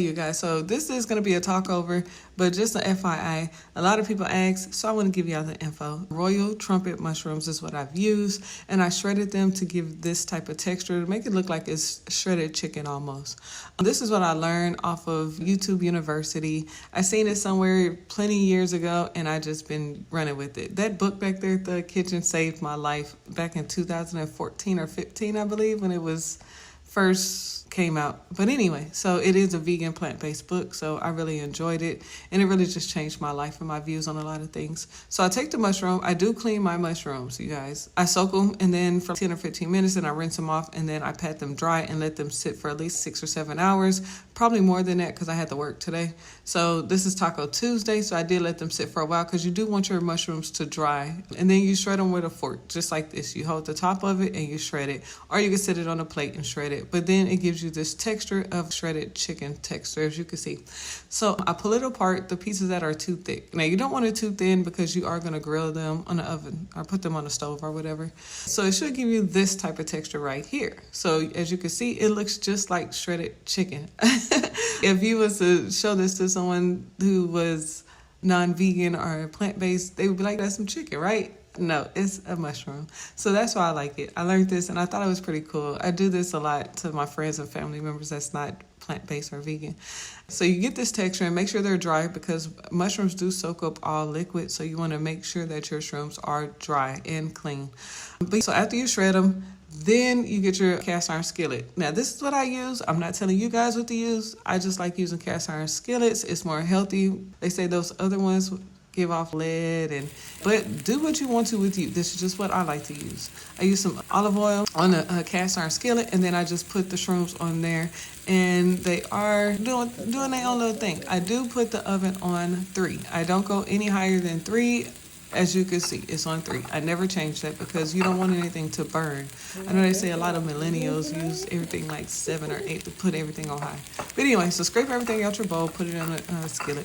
You guys, so this is going to be a talk over, but just an FYI, a lot of people ask, so I want to give y'all the info. Royal trumpet mushrooms is what I've used, and I shredded them to give this type of texture to make it look like it's shredded chicken almost. This is what I learned off of YouTube University. I seen it somewhere plenty years ago, and I just been running with it. That book back there at the kitchen saved my life back in 2014 or 15, I believe, when it was first came out. But anyway, so it is a vegan plant-based book, so I really enjoyed it, and it really just changed my life and my views on a lot of things. So I take the mushroom, I do clean my mushrooms, you guys. I soak them, and then for 10 or 15 minutes, and I rinse them off, and then I pat them dry and let them sit for at least 6 or 7 hours, probably more than that because I had to work today. So this is Taco Tuesday, so I did let them sit for a while because you do want your mushrooms to dry, and then you shred them with a fork, just like this. You hold the top of it and you shred it, or you can sit it on a plate and shred it, but then it gives you this texture of shredded chicken texture, as you can see. So I pull it apart, the pieces that are too thick. Now you don't want it too thin because you are going to grill them on the oven or put them on the stove or whatever. So it should give you this type of texture right here. So as you can see, it looks just like shredded chicken. If you was to show this to someone who was non-vegan or plant-based, they would be like, that's some chicken, right? No, it's a mushroom. So that's why I like it. I learned this and I thought it was pretty cool. I do this a lot to my friends and family members that's not plant-based or vegan. So you get this texture and make sure they're dry because mushrooms do soak up all liquid. So you want to make sure that your shrooms are dry and clean. So after you shred them, then you get your cast iron skillet. Now this is what I use. I'm not telling you guys what to use. I just like using cast iron skillets. It's more healthy. They say those other ones give off lead, but do what you want to with you. This is just what I like to use. I use some olive oil on a cast iron skillet, and then I just put the shrooms on there, and they are doing their own little thing. I do put the oven on 3. I don't go any higher than 3. As you can see, it's on 3. I never change that because you don't want anything to burn. I know they say a lot of millennials use everything like 7 or 8 to put everything on high. But anyway, so scrape everything out your bowl, put it in a skillet.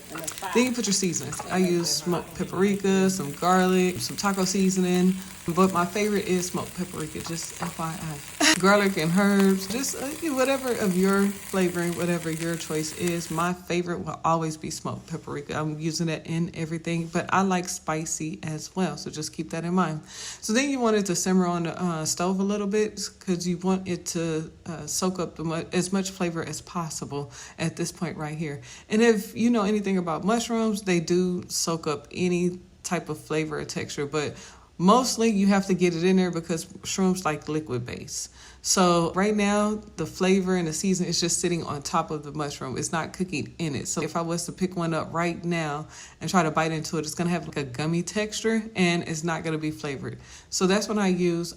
Then you put your seasonings. I use smoked paprika, some garlic, some taco seasoning. But my favorite is smoked paprika, just FYI. Garlic and herbs, just whatever of your flavoring, whatever your choice is. My favorite will always be smoked paprika. I'm using that in everything, but I like spicy as well, so just keep that in mind. So then you want it to simmer on the stove a little bit because you want it to soak up as much flavor as possible at this point right here. And if you know anything about mushrooms, they do soak up any type of flavor or texture, but mostly you have to get it in there because shrooms like liquid base. So right now the flavor and the season is just sitting on top of the mushroom. It's not cooking in it. So if I was to pick one up right now and try to bite into it, it's going to have like a gummy texture and it's not going to be flavored. So that's when I use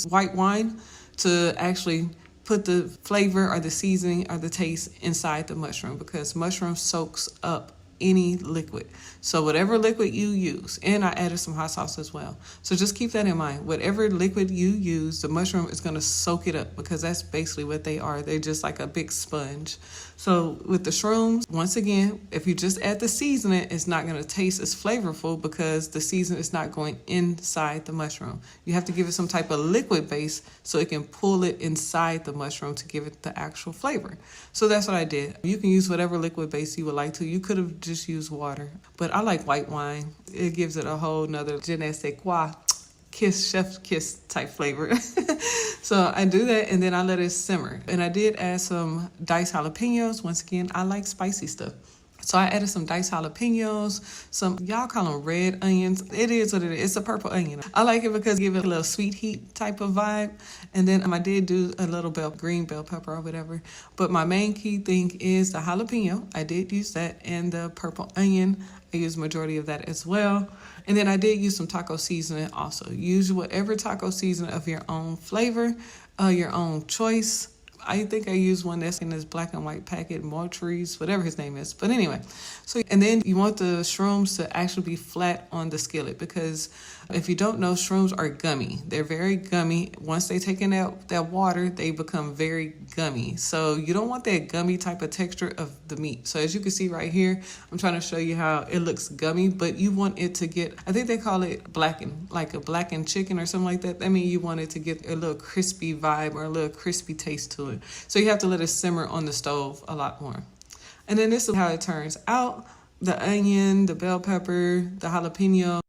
white wine to actually put the flavor or the seasoning or the taste inside the mushroom because mushroom soaks up any liquid. So whatever liquid you use, and I added some hot sauce as well. So just keep that in mind. Whatever liquid you use, the mushroom is going to soak it up because that's basically what they are. They're just like a big sponge. So with the shrooms, once again, if you just add the seasoning, it's not going to taste as flavorful because the seasoning is not going inside the mushroom. You have to give it some type of liquid base so it can pull it inside the mushroom to give it the actual flavor. So that's what I did. You can use whatever liquid base you would like to. You could have just used water, but I like white wine. It gives it a whole nother je ne sais quoi, chef kiss type flavor. So I do that and then I let it simmer. And I did add some diced jalapenos. Once again, I like spicy stuff. So I added some diced jalapenos, y'all call them red onions. It is what it is. It's a purple onion. I like it because it gives it a little sweet heat type of vibe. And then I did do a little green bell pepper or whatever. But my main key thing is the jalapeno. I did use that, and the purple onion. I used majority of that as well. And then I did use some taco seasoning also. Use whatever taco seasoning of your own flavor, your own choice. I think I used one that's in this black and white packet, Moultries, whatever his name is. But anyway, and then you want the shrooms to actually be flat on the skillet because if you don't know, shrooms are gummy. They're very gummy. Once they take in that water, they become very gummy. So you don't want that gummy type of texture of the meat. So as you can see right here, I'm trying to show you how it looks gummy, but you want it to get, I think they call it blackened, like a blackened chicken or something like that. That means you want it to get a little crispy vibe or a little crispy taste to it. So you have to let it simmer on the stove a lot more. And then this is how it turns out. The onion, the bell pepper, the jalapeno,